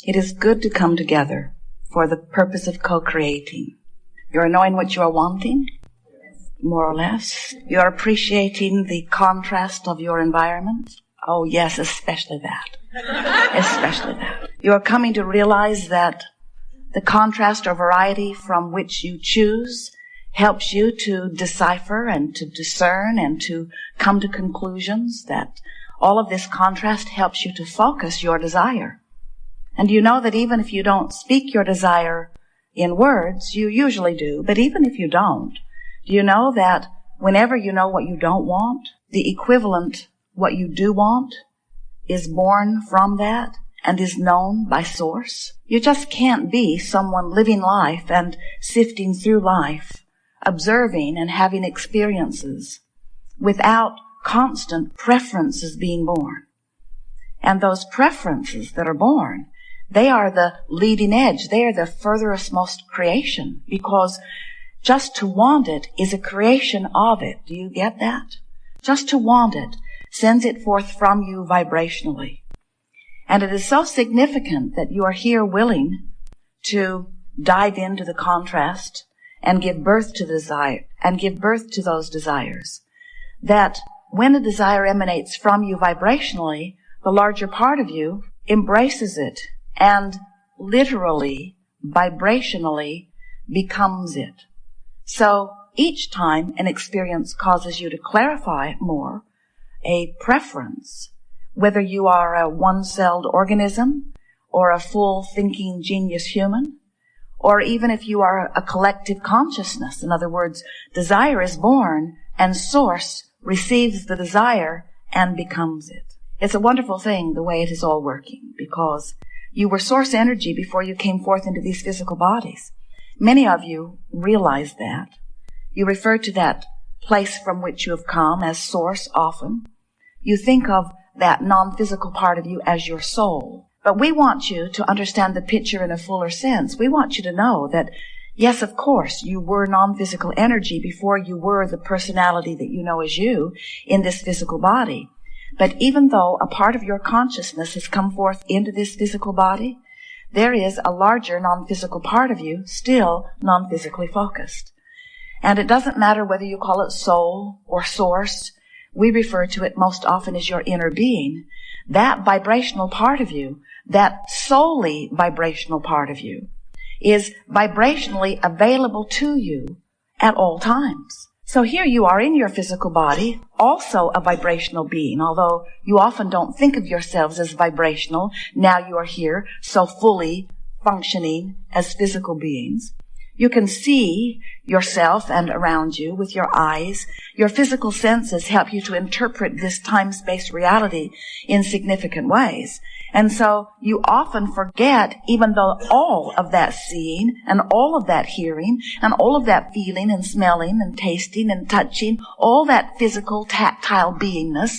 It is good to come together for the purpose of co-creating. You're knowing what you are wanting, more or less. You're appreciating the contrast of your environment. Oh yes, especially that. Especially that. You are coming to realize that the contrast or variety from which you choose helps you to decipher and to discern and to come to conclusions, that all of this contrast helps you to focus your desire. And you know that even if you don't speak your desire in words, you usually do, but even if you don't, do you know that whenever you know what you don't want, the equivalent, what you do want, is born from that and is known by source? You just can't be someone living life and sifting through life, observing and having experiences without constant preferences being born. And those preferences that are born, they are the leading edge. They are the furthest most creation, because just to want it is a creation of it. Do you get that? Just to want it sends it forth from you vibrationally. And it is so significant that you are here willing to dive into the contrast and give birth to the desire, and give birth to those desires, that when a desire emanates from you vibrationally, the larger part of you embraces it and literally, vibrationally becomes it. So each time an experience causes you to clarify more a preference, whether you are a one-celled organism or a full thinking genius human, or even if you are a collective consciousness. In other words, desire is born and source receives the desire and becomes it. It's a wonderful thing the way it is all working, because you were source energy before you came forth into these physical bodies. Many of you realize that. You refer to that place from which you have come as source often. You think of that non-physical part of you as your soul. But we want you to understand the picture in a fuller sense. We want you to know that, yes, of course, you were non-physical energy before you were the personality that you know as you in this physical body. But even though a part of your consciousness has come forth into this physical body, there is a larger non-physical part of you still non-physically focused. And it doesn't matter whether you call it soul or source. We refer to it most often as your inner being. That vibrational part of you, that solely vibrational part of you, is vibrationally available to you at all times. So here you are in your physical body, also a vibrational being, although you often don't think of yourselves as vibrational. Now you are here so fully functioning as physical beings. You can see yourself and around you with your eyes. Your physical senses help you to interpret this time-space reality in significant ways. And so you often forget, even though all of that seeing and all of that hearing and all of that feeling and smelling and tasting and touching, all that physical, tactile beingness,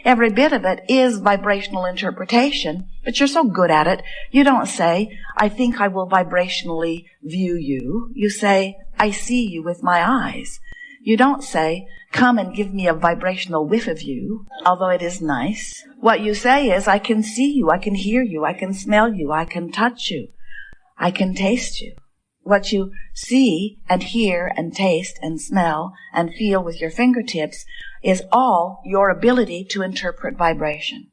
every bit of it is vibrational interpretation. But you're so good at it, you don't say, I think I will vibrationally view you. You say, I see you with my eyes. You don't say, come and give me a vibrational whiff of you, although it is nice. What you say is, I can see you, I can hear you, I can smell you, I can touch you, I can taste you. What you see and hear and taste and smell and feel with your fingertips is all your ability to interpret vibration.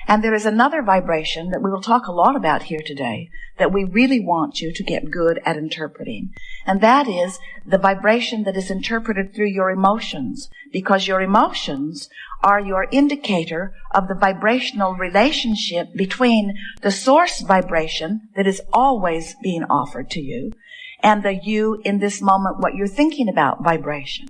And there is another vibration that we will talk a lot about here today that we really want you to get good at interpreting. And that is the vibration that is interpreted through your emotions, because your emotions are your indicator of the vibrational relationship between the source vibration that is always being offered to you and the you in this moment, what you're thinking about vibration.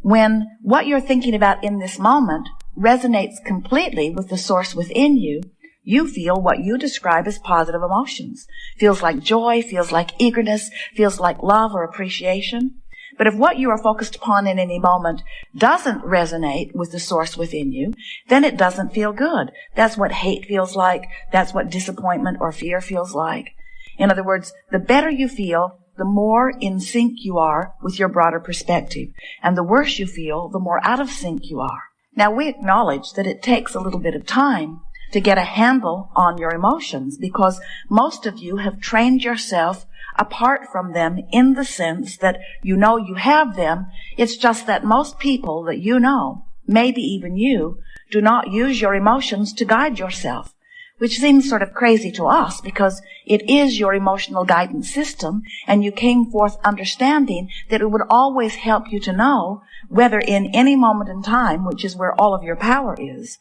When what you're thinking about in this moment resonates completely with the source within you, you feel what you describe as positive emotions. Feels like joy, feels like eagerness, feels like love or appreciation. But if what you are focused upon in any moment doesn't resonate with the source within you, then it doesn't feel good. That's what hate feels like. That's what disappointment or fear feels like. In other words, the better you feel, the more in sync you are with your broader perspective. And the worse you feel, the more out of sync you are. Now, we acknowledge that it takes a little bit of time to get a handle on your emotions, because most of you have trained yourself apart from them in the sense that you know you have them. It's just that most people that you know, maybe even you, do not use your emotions to guide yourself, which seems sort of crazy to us because it is your emotional guidance system, and you came forth understanding that it would always help you to know whether in any moment in time, which is where all of your power is,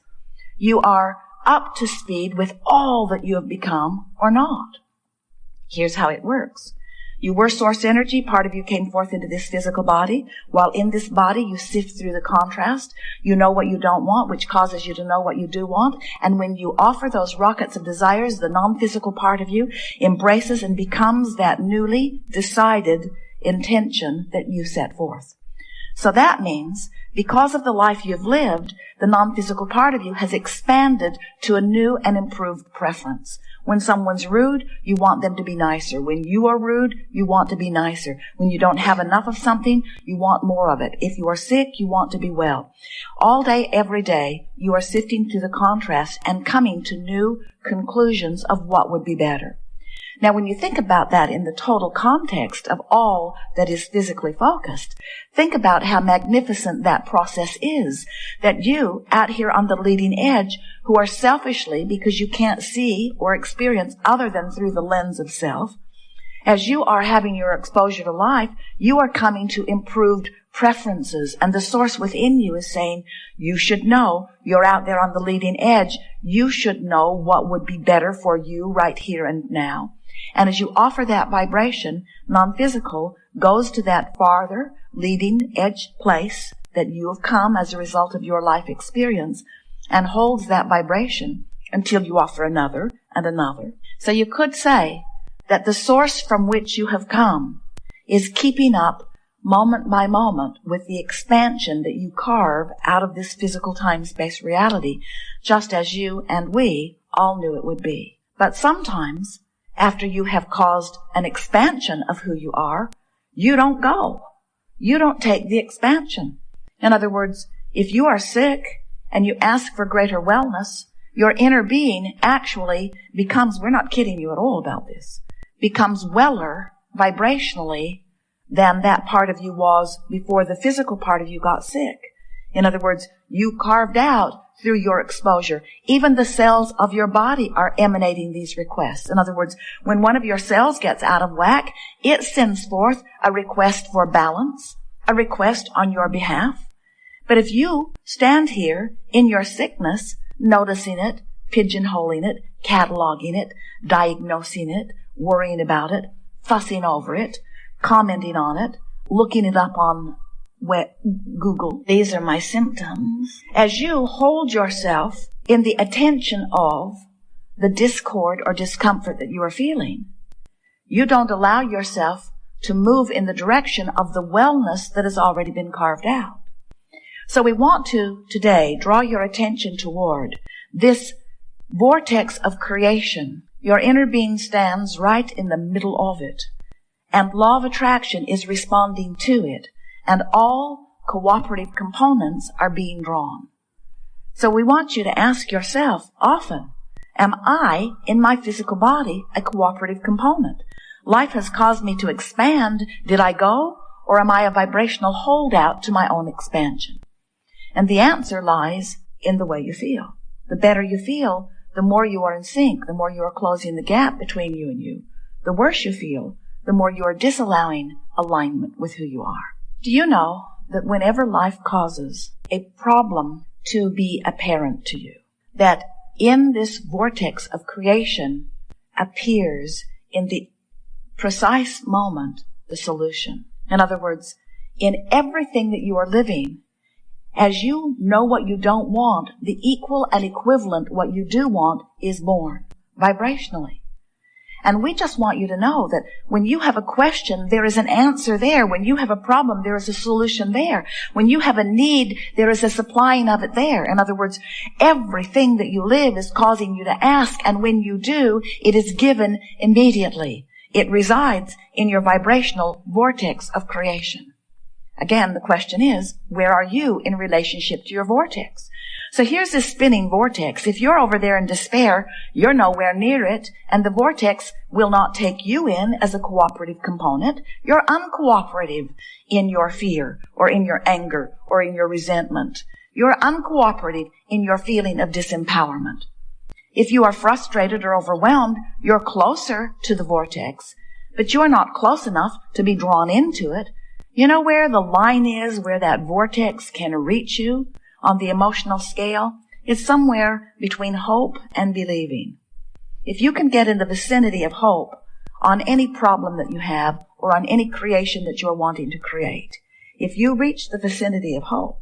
you are up to speed with all that you have become or not. Here's how it works. You were source energy. Part of you came forth into this physical body. While in this body, you sift through the contrast. You know what you don't want, which causes you to know what you do want. And when you offer those rockets of desires, the non-physical part of you embraces and becomes that newly decided intention that you set forth. So that means, because of the life you've lived, the non-physical part of you has expanded to a new and improved preference. When someone's rude, you want them to be nicer. When you are rude, you want to be nicer. When you don't have enough of something, you want more of it. If you are sick, you want to be well. All day, every day, you are sifting through the contrast and coming to new conclusions of what would be better. Now, when you think about that in the total context of all that is physically focused, think about how magnificent that process is. That you, out here on the leading edge, who are selfishly, because you can't see or experience other than through the lens of self, as you are having your exposure to life, you are coming to improved preferences. And the source within you is saying, you should know, you're out there on the leading edge, you should know what would be better for you right here and now. And as you offer that vibration, non-physical goes to that farther leading edge place that you have come as a result of your life experience and holds that vibration until you offer another and another. So you could say that the source from which you have come is keeping up moment by moment with the expansion that you carve out of this physical time-space reality, just as you and we all knew it would be. But sometimes, after you have caused an expansion of who you are, you don't go. You don't take the expansion. In other words, if you are sick and you ask for greater wellness, your inner being actually becomes, we're not kidding you at all about this, becomes weller vibrationally than that part of you was before the physical part of you got sick. In other words, you carved out through your exposure. Even the cells of your body are emanating these requests. In other words, when one of your cells gets out of whack, it sends forth a request for balance, a request on your behalf. But if you stand here in your sickness, noticing it, pigeonholing it, cataloging it, diagnosing it, worrying about it, fussing over it, commenting on it, looking it up on Google, these are my symptoms. As you hold yourself in the attention of the discord or discomfort that you are feeling, you don't allow yourself to move in the direction of the wellness that has already been carved out. So we want to today draw your attention toward this vortex of creation. Your inner being stands right in the middle of it, and law of attraction is responding to it. And all cooperative components are being drawn. So we want you to ask yourself often, am I, in my physical body, a cooperative component? Life has caused me to expand. Did I go? Or am I a vibrational holdout to my own expansion? And the answer lies in the way you feel. The better you feel, the more you are in sync, the more you are closing the gap between you and you. The worse you feel, the more you are disallowing alignment with who you are. Do you know that whenever life causes a problem to be apparent to you, that in this vortex of creation appears in the precise moment the solution? In other words, in everything that you are living, as you know what you don't want, the equal and equivalent what you do want is born vibrationally. And we just want you to know that when you have a question, there is an answer there. When you have a problem, there is a solution there. When you have a need, there is a supplying of it there. In other words, everything that you live is causing you to ask, and when you do, it is given immediately. It resides in your vibrational vortex of creation. Again, the question is, where are you in relationship to your vortex? So here's this spinning vortex. If you're over there in despair, you're nowhere near it, and the vortex will not take you in as a cooperative component. You're uncooperative in your fear, or in your anger, or in your resentment. You're uncooperative in your feeling of disempowerment. If you are frustrated or overwhelmed, you're closer to the vortex, but you're not close enough to be drawn into it. You know where the line is where that vortex can reach you on the emotional scale? It's somewhere between hope and believing. If you can get in the vicinity of hope on any problem that you have or on any creation that you're wanting to create, if you reach the vicinity of hope,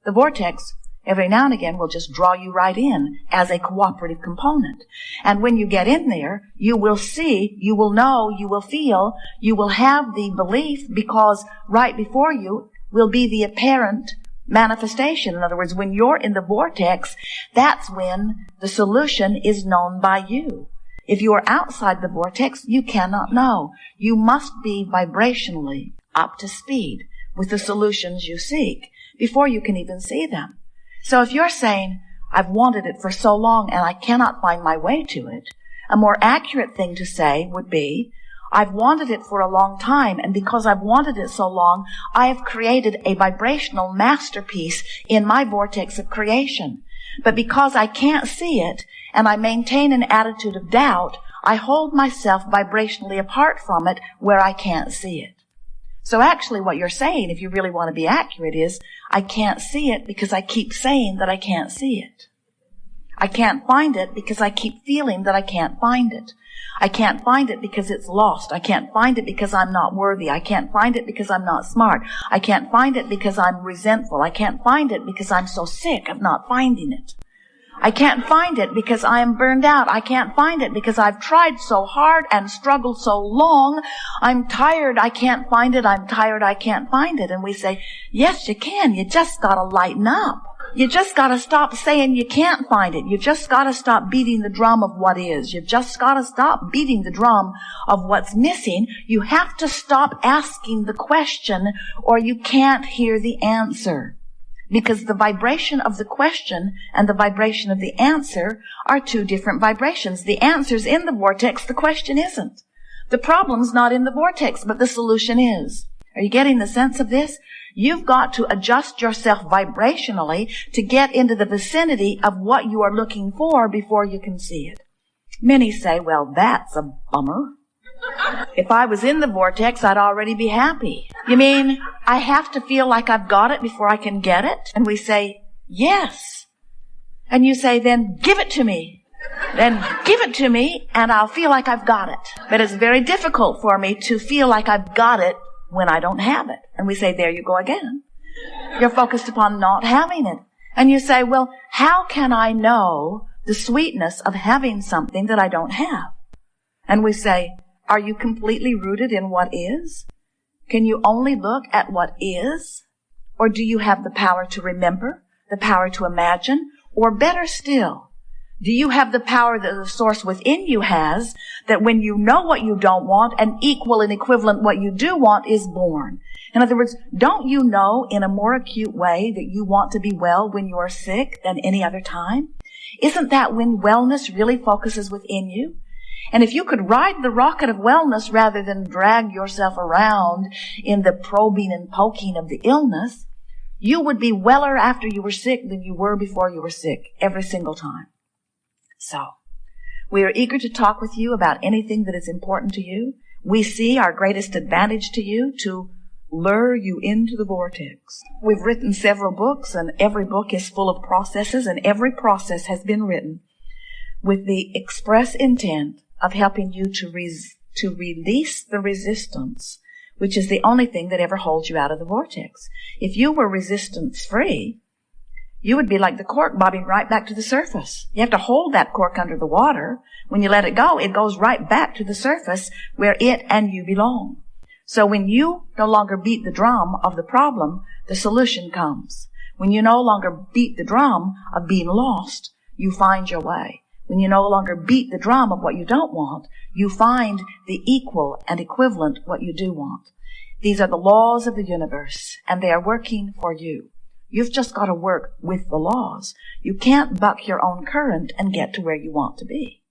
the vortex every now and again will just draw you right in as a cooperative component. And when you get in there, you will see, you will know, you will feel, you will have the belief, because right before you will be the apparent manifestation. In other words, when you're in the vortex, that's when the solution is known by you. If you are outside the vortex, you cannot know. You must be vibrationally up to speed with the solutions you seek before you can even see them. So if you're saying, I've wanted it for so long and I cannot find my way to it, a more accurate thing to say would be, I've wanted it for a long time, and because I've wanted it so long, I have created a vibrational masterpiece in my vortex of creation. But because I can't see it, and I maintain an attitude of doubt, I hold myself vibrationally apart from it where I can't see it. So actually what you're saying, if you really want to be accurate, is, I can't see it because I keep saying that I can't see it. I can't find it because I keep feeling that I can't find it. I can't find it because it's lost. I can't find it because I'm not worthy. I can't find it because I'm not smart. I can't find it because I'm resentful. I can't find it because I'm so sick of not finding it. I can't find it because I am burned out. I can't find it because I've tried so hard and struggled so long. I'm tired. I can't find it. I'm tired. I can't find it. And we say, yes, you can. You just got to lighten up. You just got to stop saying you can't find it. You just got to stop beating the drum of what is. You've just got to stop beating the drum of what's missing. You have to stop asking the question, or you can't hear the answer. Because the vibration of the question and the vibration of the answer are two different vibrations. The answer's in the vortex, the question isn't. The problem's not in the vortex, but the solution is. Are you getting the sense of this? You've got to adjust yourself vibrationally to get into the vicinity of what you are looking for before you can see it. Many say, well, that's a bummer. If I was in the vortex, I'd already be happy. You mean I have to feel like I've got it before I can get it? And we say, yes. And you say, then give it to me. Then give it to me and I'll feel like I've got it. But it's very difficult for me to feel like I've got it when I don't have it. And we say, there you go again. You're focused upon not having it. And you say, well, how can I know the sweetness of having something that I don't have? And we say, are you completely rooted in what is? Can you only look at what is? Or do you have the power to remember, the power to imagine? Or better still, do you have the power that the source within you has, that when you know what you don't want, an equal and equivalent what you do want is born? In other words, don't you know in a more acute way that you want to be well when you are sick than any other time? Isn't that when wellness really focuses within you? And if you could ride the rocket of wellness rather than drag yourself around in the probing and poking of the illness, you would be weller after you were sick than you were before you were sick every single time. So, we are eager to talk with you about anything that is important to you. We see our greatest advantage to you to lure you into the vortex. We've written several books, and every book is full of processes, and every process has been written with the express intent of helping you to release the resistance, which is the only thing that ever holds you out of the vortex. If you were resistance-free, you would be like the cork bobbing right back to the surface. You have to hold that cork under the water. When you let it go, it goes right back to the surface where it and you belong. So when you no longer beat the drum of the problem, the solution comes. When you no longer beat the drum of being lost, you find your way. When you no longer beat the drum of what you don't want, you find the equal and equivalent what you do want. These are the laws of the universe, and they are working for you. You've just got to work with the laws. You can't buck your own current and get to where you want to be.